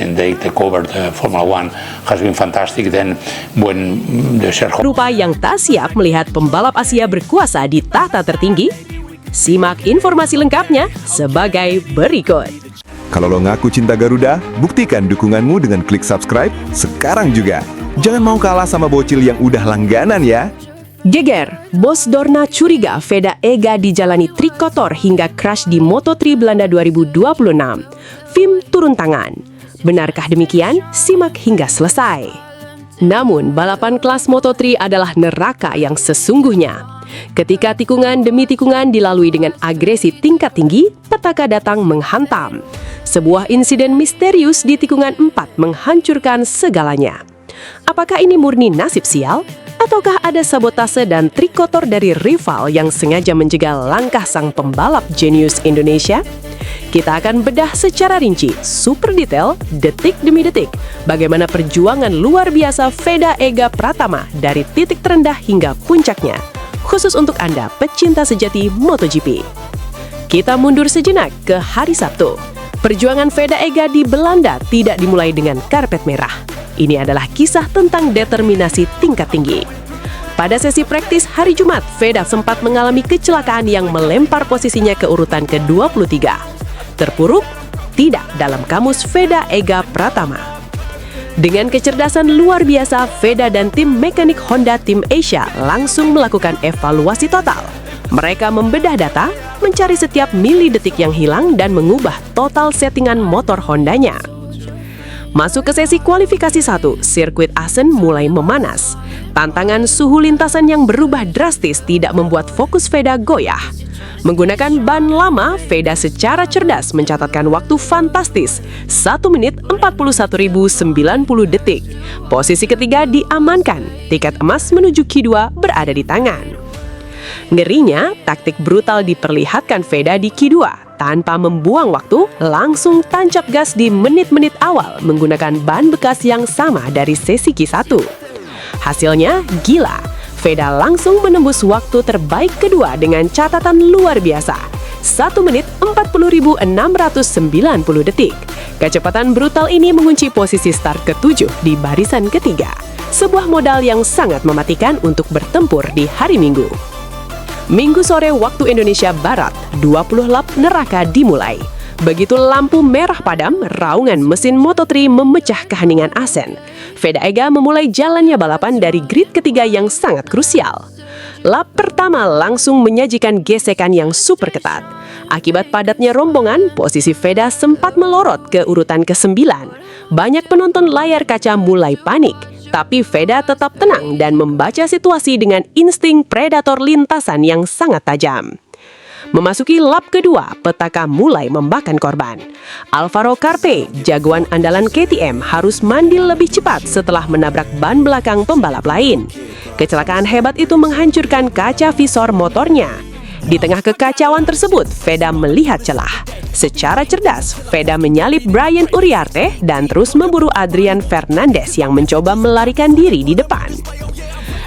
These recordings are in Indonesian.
and they take over the Formula One has been fantastic. Then when the shareholder Rupa yang tak siap melihat pembalap Asia berkuasa di tahta tertinggi? Simak informasi lengkapnya sebagai berikut. Kalau lo ngaku cinta Garuda, buktikan dukunganmu dengan klik subscribe sekarang juga. Jangan mau kalah sama bocil yang udah langganan ya. Geger, bos Dorna curiga Veda Ega dijalani trik kotor hingga crash di Moto3 Belanda 2026. FIM turun tangan. Benarkah demikian? Simak hingga selesai. Namun, balapan kelas Moto3 adalah neraka yang sesungguhnya. Ketika tikungan demi tikungan dilalui dengan agresi tingkat tinggi, petaka datang menghantam. Sebuah insiden misterius di tikungan 4 menghancurkan segalanya. Apakah ini murni nasib sial? Ataukah ada sabotase dan trik kotor dari rival yang sengaja menjegal langkah sang pembalap jenius Indonesia? Kita akan bedah secara rinci, super detail, detik demi detik, bagaimana perjuangan luar biasa Veda Ega Pratama dari titik terendah hingga puncaknya. Khusus untuk Anda pecinta sejati MotoGP. Kita mundur sejenak ke hari Sabtu. Perjuangan Veda Ega di Belanda tidak dimulai dengan karpet merah. Ini adalah kisah tentang determinasi tingkat tinggi. Pada sesi praktis hari Jumat, Veda sempat mengalami kecelakaan yang melempar posisinya ke urutan ke-23. Terpuruk? Tidak dalam kamus Veda Ega Pratama. Dengan kecerdasan luar biasa, Veda dan tim mekanik Honda Tim Asia langsung melakukan evaluasi total. Mereka membedah data, mencari setiap milidetik yang hilang dan mengubah total settingan motor Hondanya. Masuk ke sesi kualifikasi 1, sirkuit Assen mulai memanas. Tantangan suhu lintasan yang berubah drastis tidak membuat fokus Veda goyah. Menggunakan ban lama, Veda secara cerdas mencatatkan waktu fantastis 1 menit 41.090 detik. Posisi ketiga diamankan, tiket emas menuju Q2 berada di tangan. Ngerinya, taktik brutal diperlihatkan Veda di Q2. Tanpa membuang waktu, langsung tancap gas di menit-menit awal menggunakan ban bekas yang sama dari sesi Q1. Hasilnya gila. Veda langsung menembus waktu terbaik kedua dengan catatan luar biasa. 1 menit 40.690 detik. Kecepatan brutal ini mengunci posisi start ke-7 di barisan ketiga. Sebuah modal yang sangat mematikan untuk bertempur di hari Minggu. Minggu sore waktu Indonesia Barat, 20 lap neraka dimulai. Begitu lampu merah padam, raungan mesin Moto3 memecah keheningan Assen. Veda Ega memulai jalannya balapan dari grid ketiga yang sangat krusial. Lap pertama langsung menyajikan gesekan yang super ketat. Akibat padatnya rombongan, posisi Veda sempat melorot ke urutan ke-9. Banyak penonton layar kaca mulai panik, tapi Veda tetap tenang dan membaca situasi dengan insting predator lintasan yang sangat tajam. Memasuki lap kedua, petaka mulai memakan korban. Alvaro Carpe, jagoan andalan KTM, harus mandil lebih cepat setelah menabrak ban belakang pembalap lain. Kecelakaan hebat itu menghancurkan kaca visor motornya. Di tengah kekacauan tersebut, Veda melihat celah. Secara cerdas, Veda menyalip Brian Uriarte dan terus memburu Adrian Fernandez yang mencoba melarikan diri di depan.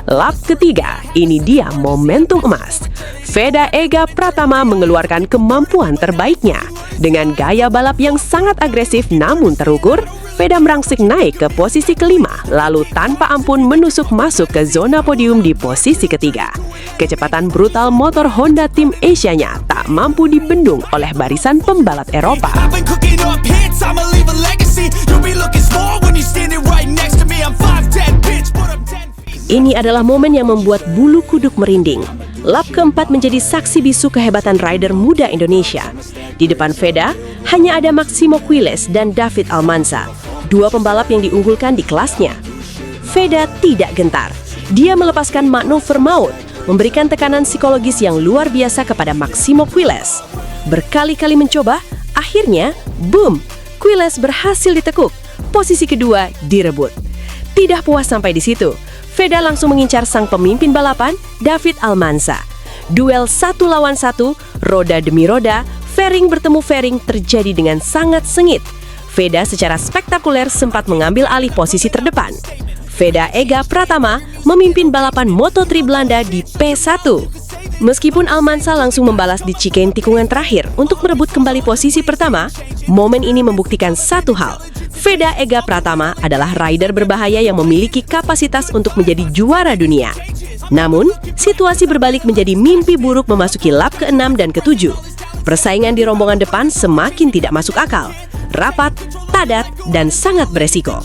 Lap ketiga, ini dia momentum emas. Veda Ega Pratama mengeluarkan kemampuan terbaiknya. Dengan gaya balap yang sangat agresif namun terukur, Veda merangsek naik ke posisi kelima, lalu tanpa ampun menusuk masuk ke zona podium di posisi ketiga. Kecepatan brutal motor Honda Tim Asia-nya tak mampu dibendung oleh barisan pembalap Eropa. Ini adalah momen yang membuat bulu kuduk merinding. Lap keempat menjadi saksi bisu kehebatan rider muda Indonesia. Di depan Veda, hanya ada Maximo Quiles dan David Almanza, dua pembalap yang diunggulkan di kelasnya. Veda tidak gentar. Dia melepaskan manuver maut, memberikan tekanan psikologis yang luar biasa kepada Maximo Quiles. Berkali-kali mencoba, akhirnya, boom! Quiles berhasil ditekuk. Posisi kedua direbut. Tidak puas sampai di situ, Veda langsung mengincar sang pemimpin balapan, David Almanza. Duel 1 lawan 1, roda demi roda, fairing bertemu fairing terjadi dengan sangat sengit. Veda secara spektakuler sempat mengambil alih posisi terdepan. Veda Ega Pratama memimpin balapan Moto3 Belanda di P1. Meskipun Almansa langsung membalas di chicane tikungan terakhir untuk merebut kembali posisi pertama, momen ini membuktikan satu hal. Veda Ega Pratama adalah rider berbahaya yang memiliki kapasitas untuk menjadi juara dunia. Namun, situasi berbalik menjadi mimpi buruk memasuki lap ke-6 dan ke-7. Persaingan di rombongan depan semakin tidak masuk akal, rapat, padat, dan sangat beresiko.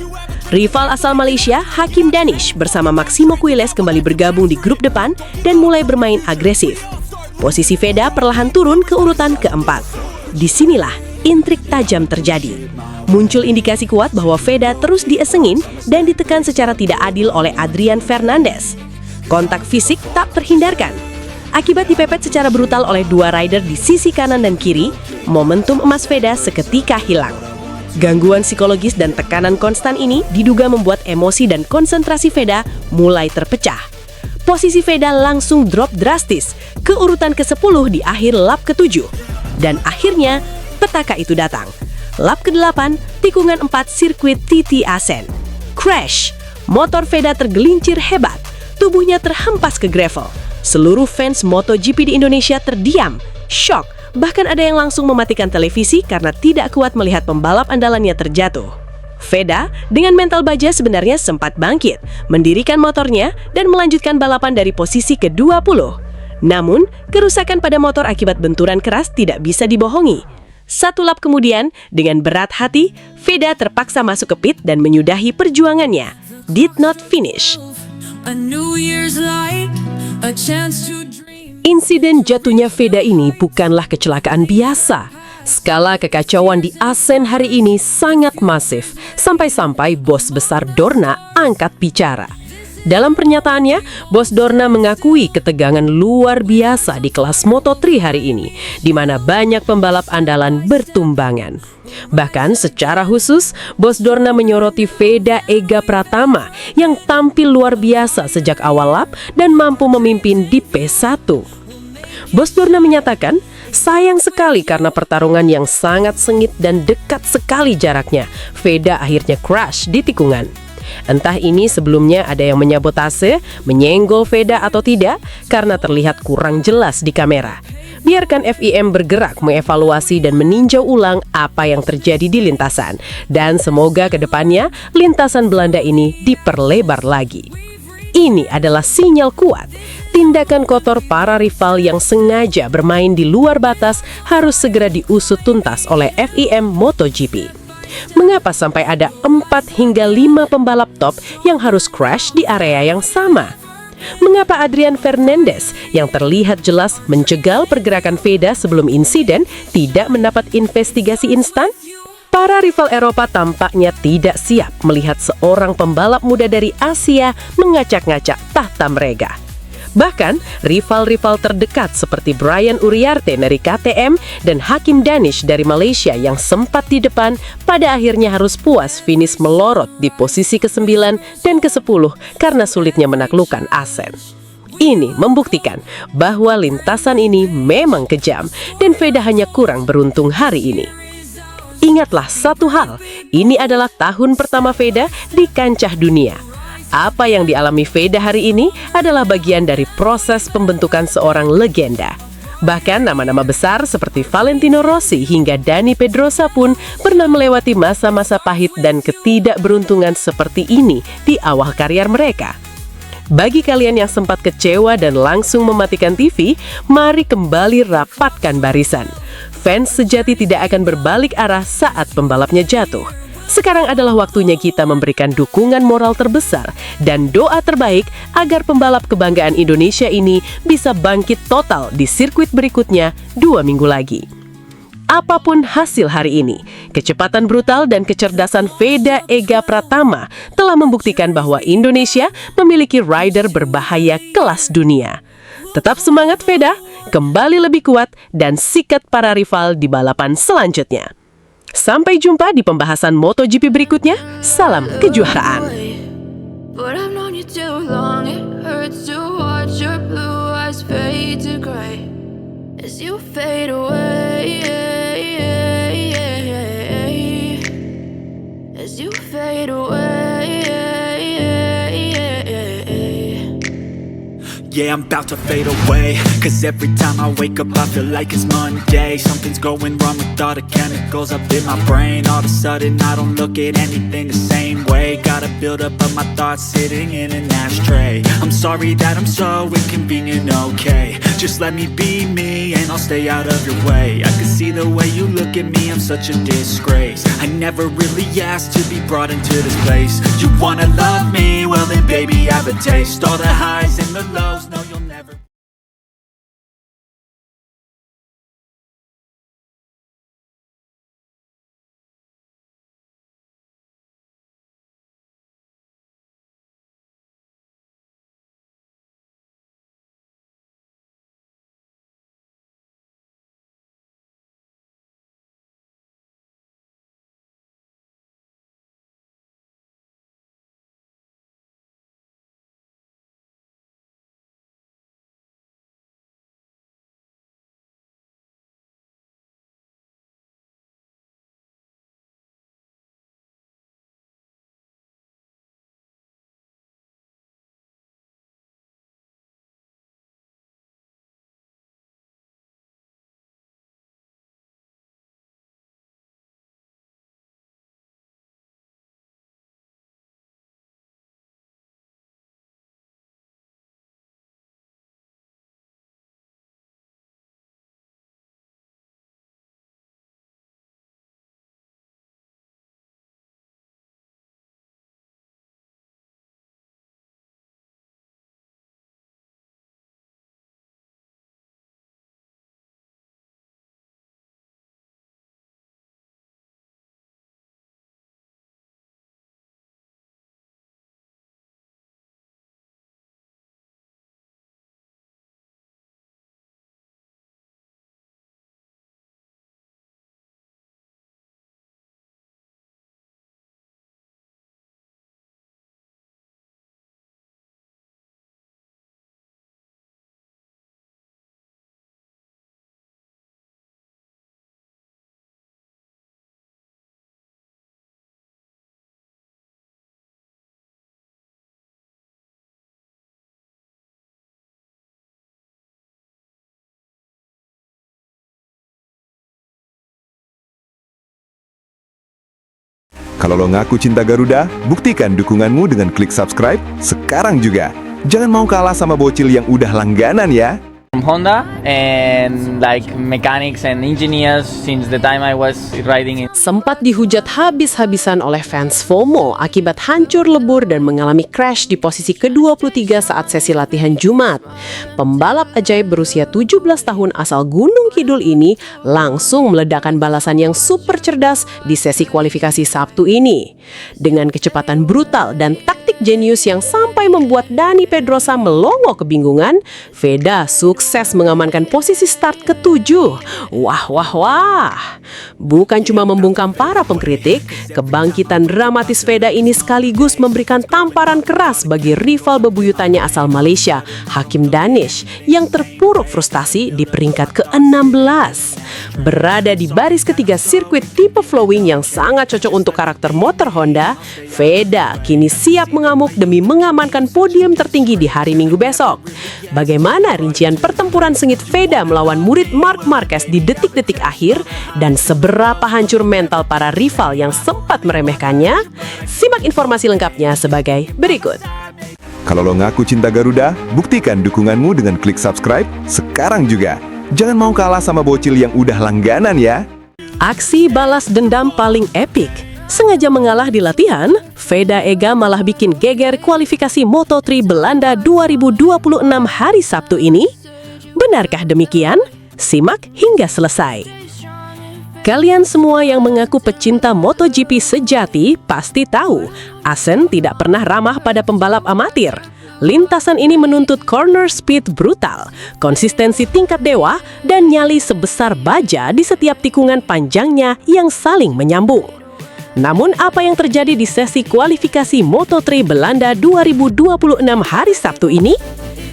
Rival asal Malaysia, Hakim Danish bersama Maximo Quiles kembali bergabung di grup depan dan mulai bermain agresif. Posisi Veda perlahan turun ke urutan keempat. Disinilah intrik tajam terjadi. Muncul indikasi kuat bahwa Veda terus diesengin dan ditekan secara tidak adil oleh Adrian Fernandez. Kontak fisik tak terhindarkan. Akibat dipepet secara brutal oleh dua rider di sisi kanan dan kiri, momentum emas Veda seketika hilang. Gangguan psikologis dan tekanan konstan ini diduga membuat emosi dan konsentrasi Veda mulai terpecah. Posisi Veda langsung drop drastis ke urutan ke-10 di akhir lap ke-7. Dan akhirnya, petaka itu datang. Lap ke-8, tikungan 4 sirkuit TT Asen. Crash! Motor Veda tergelincir hebat. Tubuhnya terhempas ke gravel. Seluruh fans MotoGP di Indonesia terdiam, shock. Bahkan ada yang langsung mematikan televisi karena tidak kuat melihat pembalap andalannya terjatuh. Veda dengan mental baja sebenarnya sempat bangkit, mendirikan motornya dan melanjutkan balapan dari posisi ke-20. Namun, kerusakan pada motor akibat benturan keras tidak bisa dibohongi. Satu lap kemudian, dengan berat hati, Veda terpaksa masuk ke pit dan menyudahi perjuangannya. Did not finish. A New Year's light, a chance to dream. Insiden jatuhnya Veda ini bukanlah kecelakaan biasa. Skala kekacauan di Asen hari ini sangat masif, sampai-sampai bos besar Dorna angkat bicara. Dalam pernyataannya, bos Dorna mengakui ketegangan luar biasa di kelas Moto3 hari ini, di mana banyak pembalap andalan bertumbangan. Bahkan secara khusus, bos Dorna menyoroti Veda Ega Pratama yang tampil luar biasa sejak awal lap dan mampu memimpin di P1. Bos Dorna menyatakan, sayang sekali karena pertarungan yang sangat sengit dan dekat sekali jaraknya, Veda akhirnya crash di tikungan. Entah ini sebelumnya ada yang menyabotase, menyenggol Veda atau tidak, karena terlihat kurang jelas di kamera. Biarkan FIM bergerak mengevaluasi dan meninjau ulang apa yang terjadi di lintasan. Dan semoga ke depannya lintasan Belanda ini diperlebar lagi. Ini adalah sinyal kuat. Tindakan kotor para rival yang sengaja bermain di luar batas harus segera diusut tuntas oleh FIM MotoGP. Mengapa sampai ada 4 hingga 5 pembalap top yang harus crash di area yang sama? Mengapa Adrian Fernandez yang terlihat jelas mencegal pergerakan Veda sebelum insiden tidak mendapat investigasi instan? Para rival Eropa tampaknya tidak siap melihat seorang pembalap muda dari Asia mengacak-ngacak tahta mereka. Bahkan, rival-rival terdekat seperti Brian Uriarte dari KTM dan Hakim Danish dari Malaysia yang sempat di depan pada akhirnya harus puas finish melorot di posisi ke-9 dan ke-10 karena sulitnya menaklukkan Asen. Ini membuktikan bahwa lintasan ini memang kejam dan Veda hanya kurang beruntung hari ini. Ingatlah satu hal, ini adalah tahun pertama Veda di kancah dunia. Apa yang dialami Veda hari ini adalah bagian dari proses pembentukan seorang legenda. Bahkan nama-nama besar seperti Valentino Rossi hingga Dani Pedrosa pun pernah melewati masa-masa pahit dan ketidakberuntungan seperti ini di awal karier mereka. Bagi kalian yang sempat kecewa dan langsung mematikan TV, mari kembali rapatkan barisan. Fans sejati tidak akan berbalik arah saat pembalapnya jatuh. Sekarang adalah waktunya kita memberikan dukungan moral terbesar dan doa terbaik agar pembalap kebanggaan Indonesia ini bisa bangkit total di sirkuit berikutnya 2 minggu lagi. Apapun hasil hari ini, kecepatan brutal dan kecerdasan Veda Ega Pratama telah membuktikan bahwa Indonesia memiliki rider berbahaya kelas dunia. Tetap semangat Veda, kembali lebih kuat dan sikat para rival di balapan selanjutnya. Sampai jumpa di pembahasan MotoGP berikutnya. Salam kejuaraan. But I've known you too long, it hurts to watch your blue eyes fade to gray as you fade away, as you fade away. Yeah, I'm about to fade away. Cause every time I wake up I feel like it's Monday. Something's going wrong with all the chemicals up in my brain. All of a sudden I don't look at anything the same way. Gotta build up of my thoughts sitting in an ashtray. I'm sorry that I'm so inconvenient, okay. Just let me be me and I'll stay out of your way. I can see the way you look at me, I'm such a disgrace. I never really asked to be brought into this place. You wanna love me? Well then baby have a taste. All the highs and the lows, no you'll never. Kalau lo ngaku cinta Garuda, buktikan dukunganmu dengan klik subscribe sekarang juga. Jangan mau kalah sama bocil yang udah langganan ya. From Honda and like mechanics and engineers since the time I was riding in. Sempat dihujat habis-habisan oleh fans FOMO akibat hancur lebur dan mengalami crash di posisi ke-23 saat sesi latihan Jumat. Pembalap ajaib berusia 17 tahun asal Gunung Kidul ini langsung meledakkan balasan yang super cerdas di sesi kualifikasi Sabtu ini. Dengan kecepatan brutal dan taktik jenius yang sampai membuat Dani Pedrosa melongo kebingungan, Veda sukses mengamankan posisi start ke-7. Wah, wah, wah. Bukan cuma membungkam para pengkritik, kebangkitan dramatis Veda ini sekaligus memberikan tamparan keras bagi rival bebuyutannya asal Malaysia, Hakim Danish, yang terpuruk frustasi di peringkat ke-16. Berada di baris ketiga sirkuit tipe flowing yang sangat cocok untuk karakter motor Honda, Veda kini siap mengamuk demi mengamankan podium tertinggi di hari Minggu besok. Bagaimana rincian pertempuran sengit Veda melawan murid Marc Marquez di detik-detik akhir dan seberapa hancur mental para rival yang sempat meremehkannya? Simak informasi lengkapnya sebagai berikut. Kalau lo ngaku cinta Garuda, buktikan dukunganmu dengan klik subscribe sekarang juga. Jangan mau kalah sama bocil yang udah langganan ya. Aksi balas dendam paling epik. Sengaja mengalah di latihan, Veda Ega malah bikin geger kualifikasi Moto3 Belanda 2026 hari Sabtu ini. Benarkah demikian? Simak hingga selesai. Kalian semua yang mengaku pecinta MotoGP sejati pasti tahu, Asen tidak pernah ramah pada pembalap amatir. Lintasan ini menuntut corner speed brutal, konsistensi tingkat dewa, dan nyali sebesar baja di setiap tikungan panjangnya yang saling menyambung. Namun apa yang terjadi di sesi kualifikasi Moto3 Belanda 2026 hari Sabtu ini?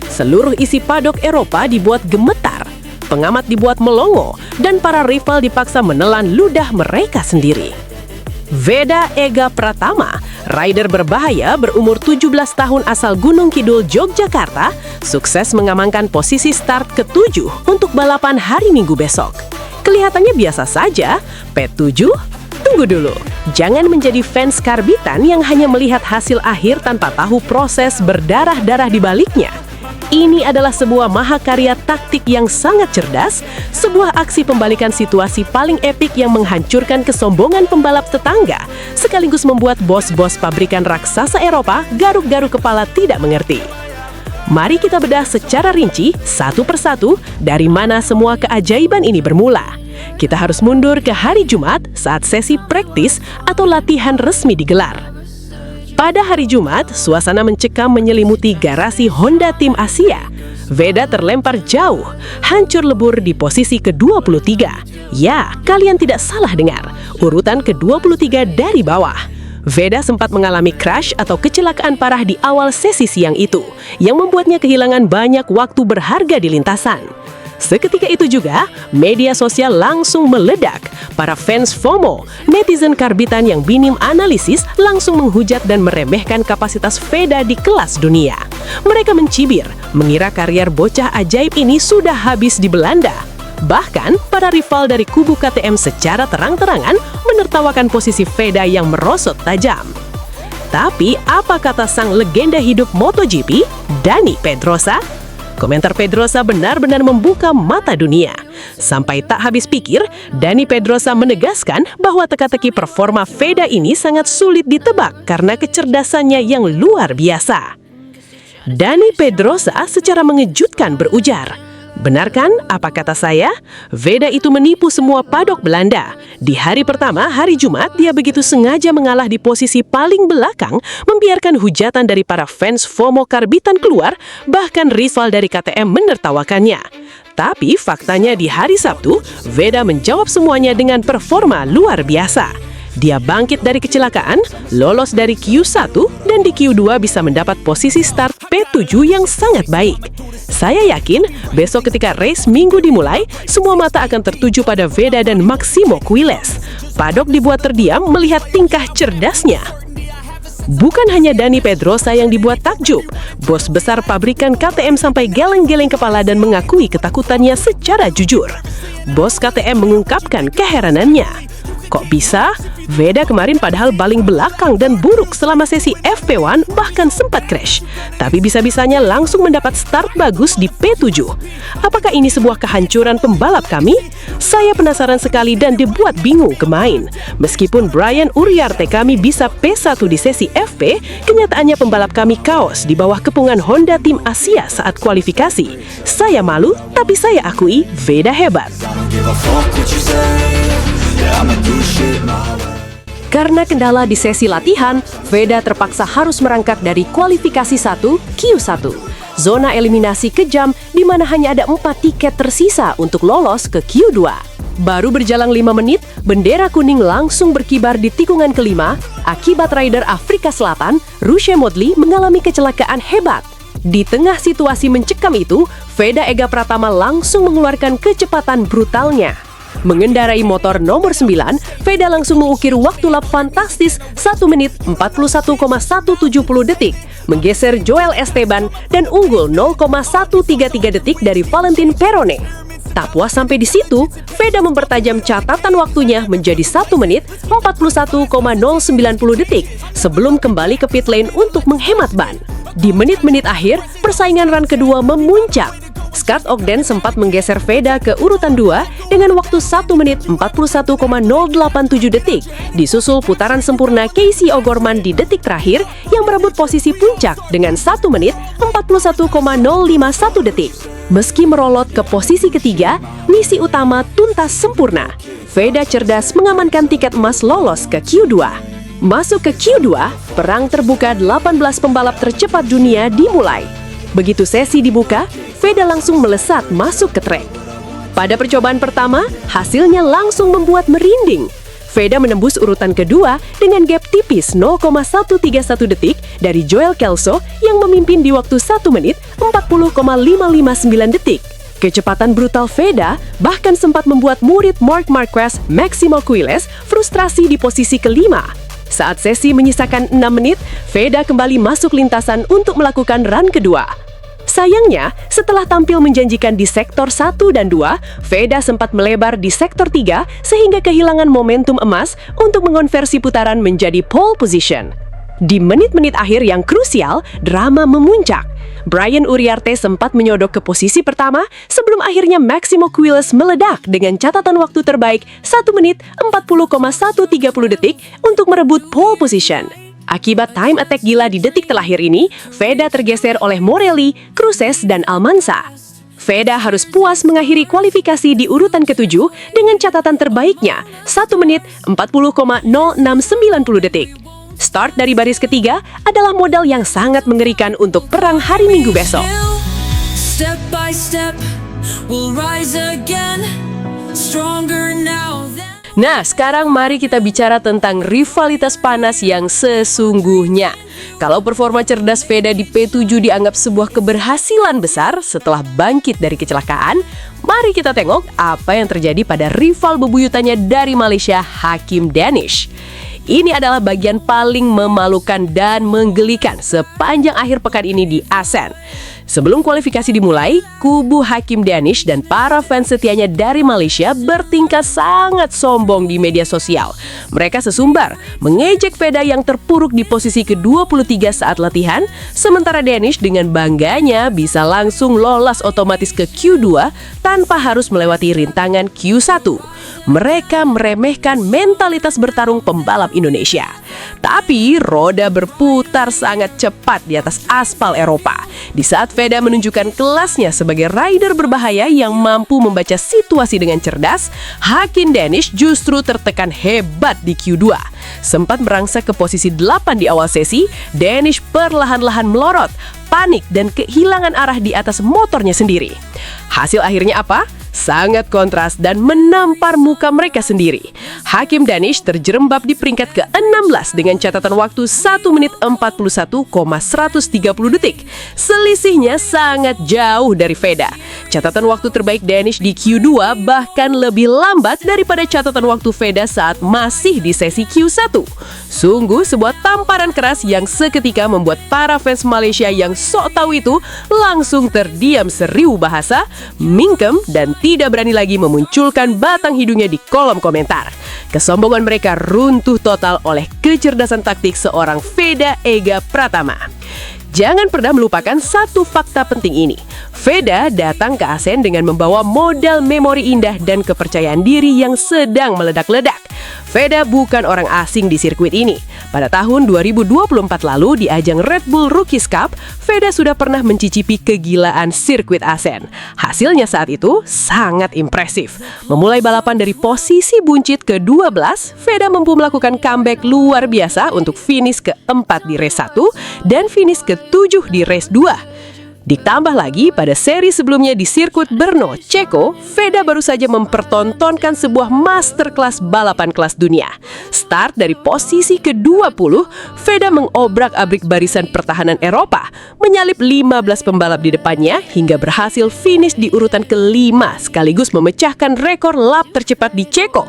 Seluruh isi padok Eropa dibuat gemetar, pengamat dibuat melongo, dan para rival dipaksa menelan ludah mereka sendiri. Veda Ega Pratama Rider berbahaya berumur 17 tahun asal Gunung Kidul, Yogyakarta, sukses mengamankan posisi start ke-7 untuk balapan hari Minggu besok. Kelihatannya biasa saja, P7? Tunggu dulu, jangan menjadi fans karbitan yang hanya melihat hasil akhir tanpa tahu proses berdarah-darah di baliknya. Ini adalah sebuah mahakarya taktik yang sangat cerdas, sebuah aksi pembalikan situasi paling epik yang menghancurkan kesombongan pembalap tetangga, sekaligus membuat bos-bos pabrikan raksasa Eropa garuk-garuk kepala tidak mengerti. Mari kita bedah secara rinci, satu persatu, dari mana semua keajaiban ini bermula. Kita harus mundur ke hari Jumat saat sesi praktis atau latihan resmi digelar. Pada hari Jumat, suasana mencekam menyelimuti garasi Honda Tim Asia. Veda terlempar jauh, hancur lebur di posisi ke-23. Ya, kalian tidak salah dengar, urutan ke-23 dari bawah. Veda sempat mengalami crash atau kecelakaan parah di awal sesi siang itu, yang membuatnya kehilangan banyak waktu berharga di lintasan. Seketika itu juga, media sosial langsung meledak. Para fans FOMO, netizen karbitan yang minim analisis langsung menghujat dan meremehkan kapasitas Veda di kelas dunia. Mereka mencibir, mengira karier bocah ajaib ini sudah habis di Belanda. Bahkan, para rival dari kubu KTM secara terang-terangan menertawakan posisi Veda yang merosot tajam. Tapi, apa kata sang legenda hidup MotoGP, Dani Pedrosa? Komentar Pedrosa benar-benar membuka mata dunia. Sampai tak habis pikir, Dani Pedrosa menegaskan bahwa teka-teki performa Veda ini sangat sulit ditebak karena kecerdasannya yang luar biasa. Dani Pedrosa secara mengejutkan berujar, "Benarkan apa kata saya? Veda itu menipu semua padok Belanda. Di hari pertama, hari Jumat, dia begitu sengaja mengalah di posisi paling belakang, membiarkan hujatan dari para fans FOMO karbitan keluar, bahkan rival dari KTM menertawakannya. Tapi faktanya di hari Sabtu, Veda menjawab semuanya dengan performa luar biasa. Dia bangkit dari kecelakaan, lolos dari Q1, dan di Q2 bisa mendapat posisi start P7 yang sangat baik. Saya yakin besok ketika race Minggu dimulai, semua mata akan tertuju pada Veda dan Maximo Quiles. Padok dibuat terdiam melihat tingkah cerdasnya." Bukan hanya Dani Pedrosa yang dibuat takjub, bos besar pabrikan KTM sampai geleng-geleng kepala dan mengakui ketakutannya secara jujur. Bos KTM mengungkapkan keheranannya. Kok bisa? Veda kemarin padahal paling belakang dan buruk selama sesi FP1 bahkan sempat crash. Tapi bisa-bisanya langsung mendapat start bagus di P7. Apakah ini sebuah kehancuran pembalap kami? Saya penasaran sekali dan dibuat bingung kemain. Meskipun Brian Uriarte kami bisa P1 di sesi FP, kenyataannya pembalap kami kaos di bawah kepungan Honda Tim Asia saat kualifikasi. Saya malu, tapi saya akui Veda hebat. Karena kendala di sesi latihan, Veda terpaksa harus merangkak dari kualifikasi 1 Q1. Zona eliminasi kejam di mana hanya ada 4 tiket tersisa untuk lolos ke Q2. Baru berjalan 5 menit, bendera kuning langsung berkibar di tikungan kelima akibat rider Afrika Selatan, Ruche Modly mengalami kecelakaan hebat. Di tengah situasi mencekam itu, Veda Ega Pratama langsung mengeluarkan kecepatan brutalnya. Mengendarai motor nomor 9, Veda langsung mengukir waktu lap fantastis 1 menit 41,170 detik, menggeser Joel Esteban dan unggul 0,133 detik dari Valentin Perone. Tak puas sampai di situ, Veda mempertajam catatan waktunya menjadi 1 menit 41,090 detik sebelum kembali ke pit lane untuk menghemat ban. Di menit-menit akhir, persaingan run kedua memuncak. Scott Ogden sempat menggeser Veda ke urutan 2 dengan waktu 1 menit 41,087 detik, disusul putaran sempurna Casey O'Gorman di detik terakhir yang merebut posisi puncak dengan 1 menit 41,051 detik. Meski merolot ke posisi ketiga, misi utama tuntas sempurna. Veda cerdas mengamankan tiket emas lolos ke Q2. Masuk ke Q2, perang terbuka 18 pembalap tercepat dunia dimulai. Begitu sesi dibuka, Veda langsung melesat masuk ke trek. Pada percobaan pertama, hasilnya langsung membuat merinding. Veda menembus urutan kedua dengan gap tipis 0,131 detik dari Joel Kelso yang memimpin di waktu 1 menit 40,559 detik. Kecepatan brutal Veda bahkan sempat membuat murid Marc Marquez, Maximo Quiles, frustrasi di posisi kelima. Saat sesi menyisakan 6 menit, Veda kembali masuk lintasan untuk melakukan run kedua. Sayangnya, setelah tampil menjanjikan di sektor 1 dan 2, Veda sempat melebar di sektor 3 sehingga kehilangan momentum emas untuk mengonversi putaran menjadi pole position. Di menit-menit akhir yang krusial, drama memuncak. Brian Uriarte sempat menyodok ke posisi pertama sebelum akhirnya Maximo Quiles meledak dengan catatan waktu terbaik 1 menit 40,130 detik untuk merebut pole position. Akibat time attack gila di detik terakhir ini, Veda tergeser oleh Morelli, Cruces, dan Almanza. Veda harus puas mengakhiri kualifikasi di urutan ke-7 dengan catatan terbaiknya 1 menit 40,0690 detik. Start dari baris ketiga adalah modal yang sangat mengerikan untuk perang hari Minggu besok. Step by step, we'll rise again, stronger now than... Nah, sekarang mari kita bicara tentang rivalitas panas yang sesungguhnya. Kalau performa cerdas Veda di P7 dianggap sebuah keberhasilan besar setelah bangkit dari kecelakaan, mari kita tengok apa yang terjadi pada rival bebuyutannya dari Malaysia, Hakim Danish. Ini adalah bagian paling memalukan dan menggelikan sepanjang akhir pekan ini di ASEAN. Sebelum kualifikasi dimulai, kubu Hakim Danish dan para fans setianya dari Malaysia bertingkah sangat sombong di media sosial. Mereka sesumbar mengejek Veda yang terpuruk di posisi ke-23 saat latihan, sementara Danish dengan bangganya bisa langsung lolos otomatis ke Q2 tanpa harus melewati rintangan Q1. Mereka meremehkan mentalitas bertarung pembalap Indonesia. Tapi roda berputar sangat cepat di atas aspal Eropa. Di saat Veda menunjukkan kelasnya sebagai rider berbahaya yang mampu membaca situasi dengan cerdas, Hakim Danish justru tertekan hebat di Q2. Sempat merangsek ke posisi 8 di awal sesi, Danish perlahan-lahan melorot, panik dan kehilangan arah di atas motornya sendiri. Hasil akhirnya apa? Sangat kontras dan menampar muka mereka sendiri. Hakim Danish terjerembab di peringkat ke-16 dengan catatan waktu 1 menit 41,130 detik. Selisihnya sangat jauh dari Veda. Catatan waktu terbaik Danish di Q2 bahkan lebih lambat daripada catatan waktu Veda saat masih di sesi Q1. Sungguh sebuah tamparan keras yang seketika membuat para fans Malaysia yang sok tahu itu langsung terdiam seribu bahasa, mingkem, dan tidak berani lagi memunculkan batang hidungnya di kolom komentar. Kesombongan mereka runtuh total oleh kecerdasan taktik seorang Veda Ega Pratama. Jangan pernah melupakan satu fakta penting ini. Veda datang ke ASEAN dengan membawa modal memori indah dan kepercayaan diri yang sedang meledak-ledak. Veda bukan orang asing di sirkuit ini. Pada tahun 2024 lalu di ajang Red Bull Rookies Cup, Veda sudah pernah mencicipi kegilaan sirkuit ASEAN. Hasilnya saat itu sangat impresif. Memulai balapan dari posisi buncit ke-12, Veda mampu melakukan comeback luar biasa untuk finish ke-4 di race 1 dan finish ke-7 di race 2. Ditambah lagi, pada seri sebelumnya di sirkuit Brno, Ceko, Veda baru saja mempertontonkan sebuah masterclass balapan kelas dunia. Start dari posisi ke-20, Veda mengobrak-abrik barisan pertahanan Eropa, menyalip 15 pembalap di depannya hingga berhasil finish di urutan ke-5 sekaligus memecahkan rekor lap tercepat di Ceko.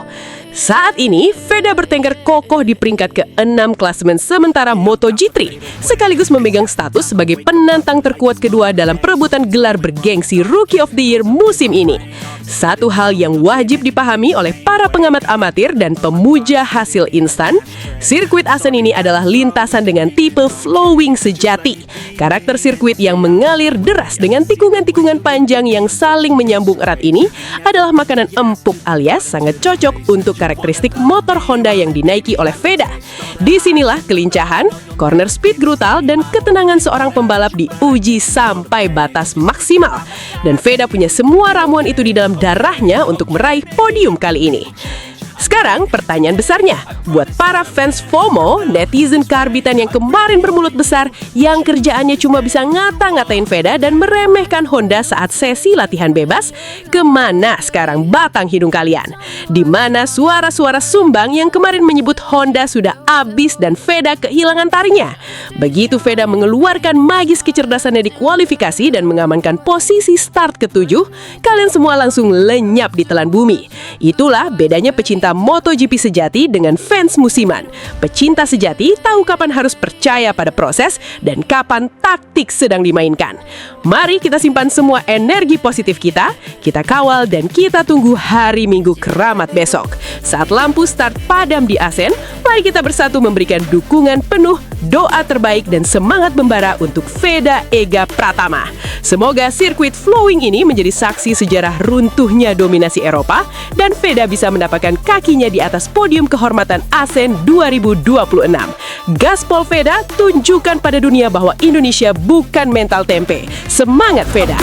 Saat ini, Veda bertengger kokoh di peringkat ke-6 klasemen sementara MotoGP, sekaligus memegang status sebagai penantang terkuat kedua dalam perebutan gelar bergengsi Rookie of the Year musim ini. Satu hal yang wajib dipahami oleh para pengamat amatir dan pemuja hasil instan, sirkuit ASEAN ini adalah lintasan dengan tipe flowing sejati. Karakter sirkuit yang mengalir deras dengan tikungan-tikungan panjang yang saling menyambung erat ini adalah makanan empuk alias sangat cocok untuk karakteristik motor Honda yang dinaiki oleh Veda. Disinilah kelincahan, corner speed brutal, dan ketenangan seorang pembalap diuji sampai batas maksimal. Dan Veda punya semua ramuan itu di dalam darahnya untuk meraih podium kali ini. Sekarang pertanyaan besarnya, buat para fans FOMO, netizen karbitan yang kemarin bermulut besar, yang kerjaannya cuma bisa ngata-ngatain Veda dan meremehkan Honda saat sesi latihan bebas, kemana sekarang batang hidung kalian? Di mana suara-suara sumbang yang kemarin menyebut Honda sudah habis dan Veda kehilangan taringnya? Begitu Veda mengeluarkan magis kecerdasannya di kualifikasi dan mengamankan posisi start ke-7, kalian semua langsung lenyap di telan bumi. Itulah bedanya pecinta pecinta MotoGP sejati dengan fans musiman. Pecinta sejati tahu kapan harus percaya pada proses dan kapan taktik sedang dimainkan. Mari kita simpan semua energi positif kita kawal dan kita tunggu hari Minggu keramat besok. Saat lampu start padam di Asen, mari kita bersatu memberikan dukungan penuh, doa terbaik dan semangat membara untuk Veda Ega Pratama. Semoga sirkuit flowing ini menjadi saksi sejarah runtuhnya dominasi Eropa dan Veda bisa mendapatkan kakinya di atas podium kehormatan Asen 2026. Gaspol Veda, tunjukkan pada dunia bahwa Indonesia bukan mental tempe. Semangat Veda!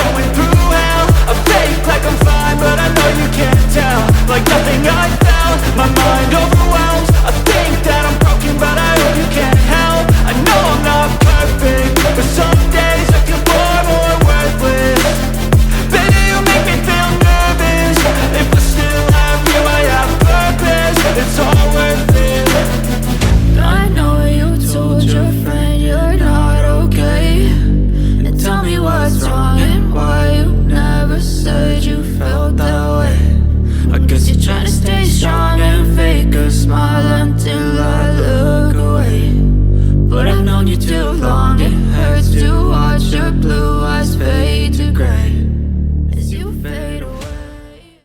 I know you told your friend you're not okay, and tell me what's wrong and why you never said you felt that way. I guess you're trying to stay strong and fake a smile until I look away, but I've known you too long.